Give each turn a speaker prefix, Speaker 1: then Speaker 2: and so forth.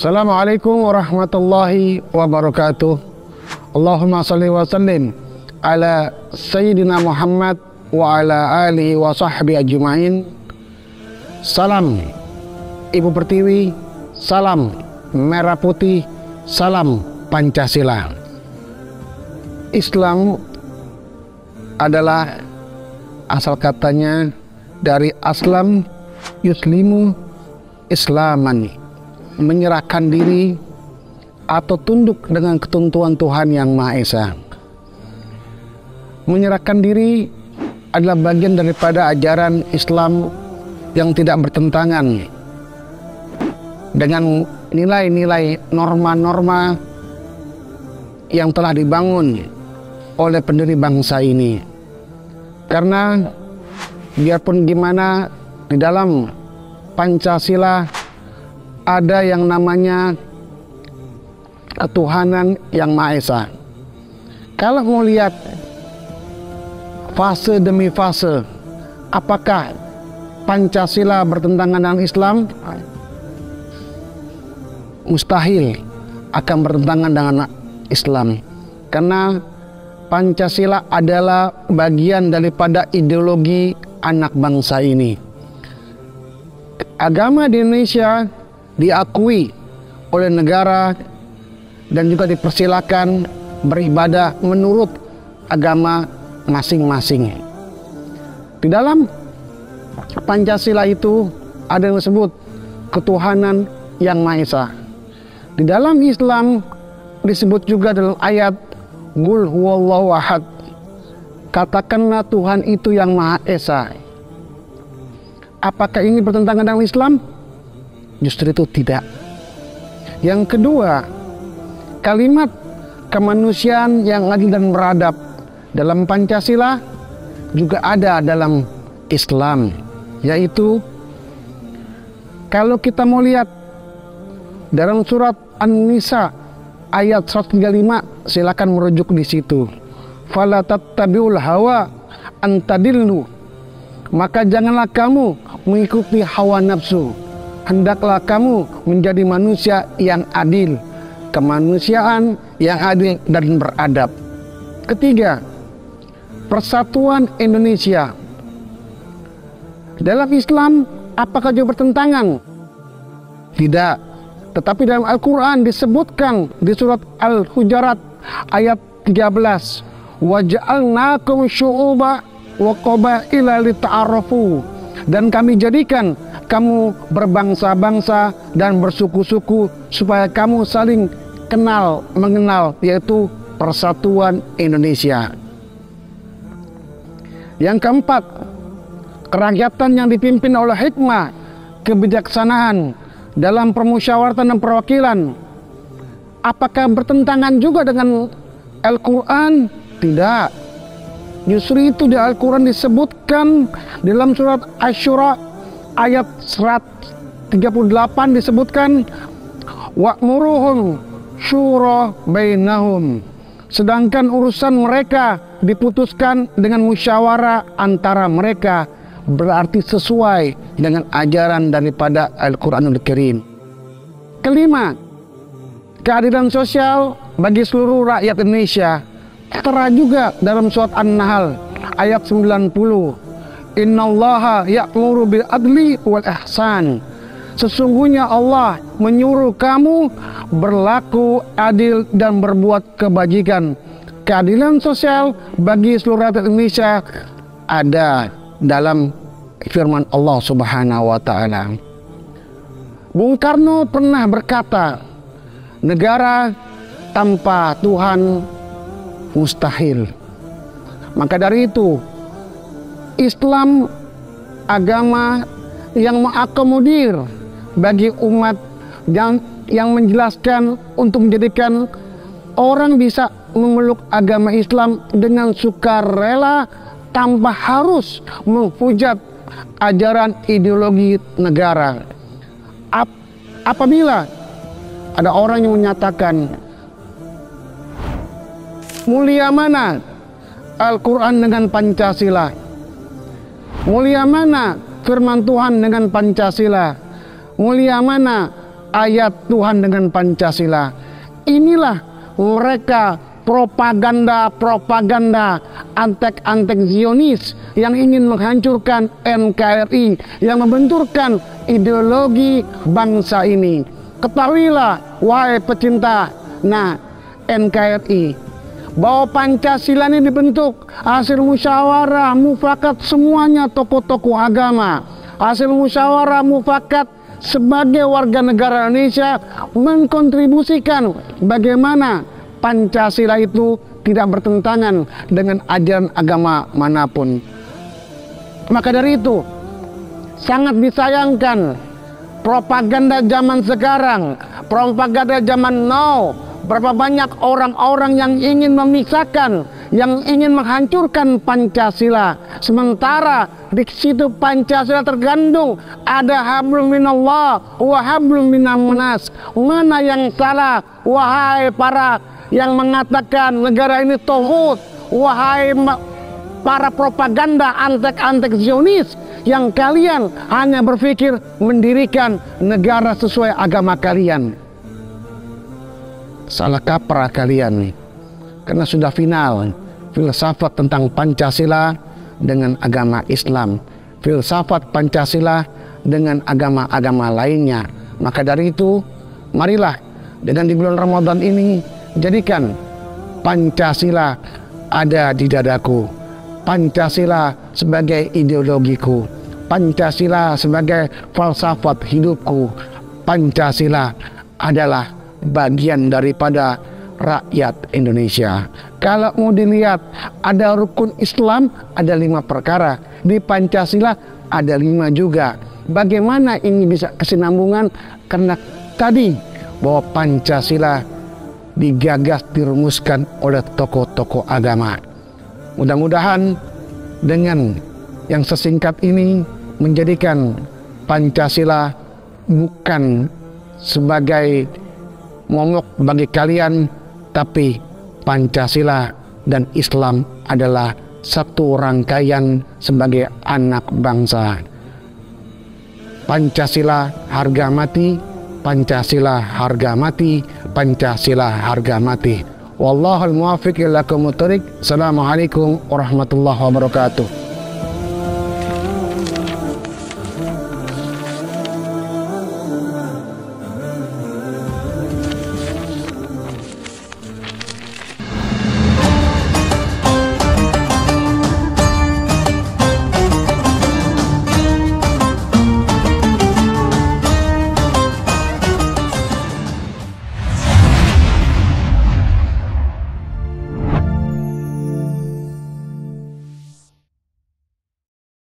Speaker 1: Assalamualaikum warahmatullahi wabarakatuh. Allahumma salli wa sallim ala Sayyidina Muhammad wa ala alihi wa sahbihi ajma'in. Salam Ibu Pertiwi, salam Merah Putih, salam Pancasila. Islam adalah asal katanya dari aslam yuslimu islaman, menyerahkan diri atau tunduk dengan ketentuan Tuhan Yang Maha Esa. Menyerahkan diri adalah bagian daripada ajaran Islam yang tidak bertentangan dengan nilai-nilai, norma-norma yang telah dibangun oleh pendiri bangsa ini. Karena biarpun gimana, di dalam Pancasila ada yang namanya ketuhanan Yang Maha Esa. Kalau mau lihat fase demi fase, apakah Pancasila bertentangan dengan Islam? Mustahil akan bertentangan dengan Islam, karena Pancasila adalah bagian daripada ideologi anak bangsa ini. Agama di Indonesia diakui oleh negara dan juga dipersilakan beribadah menurut agama masing-masing. Di dalam Pancasila itu ada yang disebut ketuhanan Yang Maha Esa. Di dalam Islam disebut juga dalam ayat Qul huwallahu ahad, katakanlah Tuhan itu yang Maha Esa. Apakah ini bertentangan dengan Islam? Justru itu tidak. Yang kedua, kalimat kemanusiaan yang adil dan beradab dalam Pancasila juga ada dalam Islam, yaitu kalau kita mau lihat dalam surat An-Nisa ayat 135, silakan merujuk di situ. Fala tattabi'ul hawa antadillu, maka janganlah kamu mengikuti hawa nafsu, hendaklah kamu menjadi manusia yang adil, kemanusiaan yang adil dan beradab. Ketiga, persatuan Indonesia. Dalam Islam, apakah juga bertentangan? Tidak. Tetapi dalam Al-Quran disebutkan di surat Al-Hujurat ayat 13, waja'alnakum syu'uba wa qabaila lita'arafu, dan kami jadikan kamu berbangsa-bangsa dan bersuku-suku supaya kamu saling kenal mengenal, yaitu persatuan Indonesia. Yang keempat, kerakyatan yang dipimpin oleh hikmah, kebijaksanaan dalam permusyawaratan dan perwakilan. Apakah bertentangan juga dengan Al-Quran? Tidak. Justru itu di Al-Quran disebutkan dalam surat Asy-Syura ayat 138 disebutkan wa'muruhum syura bainahum, sedangkan urusan mereka diputuskan dengan musyawarah antara mereka, berarti sesuai dengan ajaran daripada Al-Quranul Karim. Kelima, keadilan sosial bagi seluruh rakyat Indonesia tertera juga dalam surat An-Nahl ayat 90. Innallaha ya'muru bil adli wal ihsan, sesungguhnya Allah menyuruh kamu berlaku adil dan berbuat kebajikan. Keadilan sosial bagi seluruh rakyat Indonesia ada dalam firman Allah Subhanahu wa Ta'ala. Bung Karno pernah berkata, negara tanpa Tuhan mustahil. Maka dari itu, Islam agama yang mengakomodir bagi umat yang menjelaskan untuk menjadikan orang bisa memeluk agama Islam dengan sukarela tanpa harus menghujat ajaran ideologi negara. Apabila ada orang yang menyatakan mulia mana Al-Quran dengan Pancasila, mulia mana firman Tuhan dengan Pancasila, mulia mana ayat Tuhan dengan Pancasila. Inilah mereka propaganda antek-antek Zionis yang ingin menghancurkan NKRI, yang membenturkan ideologi bangsa ini. Ketahuilah wahai pecinta NKRI, bahwa Pancasila ini dibentuk hasil musyawarah mufakat semuanya tokoh-tokoh agama, hasil musyawarah mufakat sebagai warga negara Indonesia mengkontribusikan bagaimana Pancasila itu tidak bertentangan dengan ajaran agama manapun. Maka dari itu sangat disayangkan propaganda zaman sekarang, propaganda zaman now. Berapa banyak orang-orang yang ingin memisahkan, yang ingin menghancurkan Pancasila. Sementara di situ Pancasila tergandung ada hablum minallah wa hablum minan nas. Mana yang salah, wahai para yang mengatakan negara ini tauhid, wahai para propaganda antek-antek Zionis yang kalian hanya berpikir mendirikan negara sesuai agama kalian. Salah kaprah kalian nih, karena sudah final filsafat tentang Pancasila dengan agama Islam, filsafat Pancasila dengan agama-agama lainnya. Maka dari itu, marilah dengan di bulan Ramadan ini jadikan Pancasila ada di dadaku, Pancasila sebagai ideologiku, Pancasila sebagai falsafat hidupku. Pancasila adalah bagian daripada rakyat Indonesia. Kalau mau dilihat, ada rukun Islam, ada 5 perkara. Di Pancasila ada 5 juga. Bagaimana ini bisa kesinambungan? Karena tadi bahwa Pancasila digagas, dirumuskan oleh tokoh-tokoh agama. Mudah-mudahan dengan yang sesingkat ini menjadikan Pancasila bukan sebagai momok bagi kalian, tapi Pancasila dan Islam adalah satu rangkaian sebagai anak bangsa. Pancasila harga mati, Pancasila harga mati, Pancasila harga mati. Wallahul muwaffiq ila aqwamit thoriq. Assalamualaikum warahmatullahi wabarakatuh.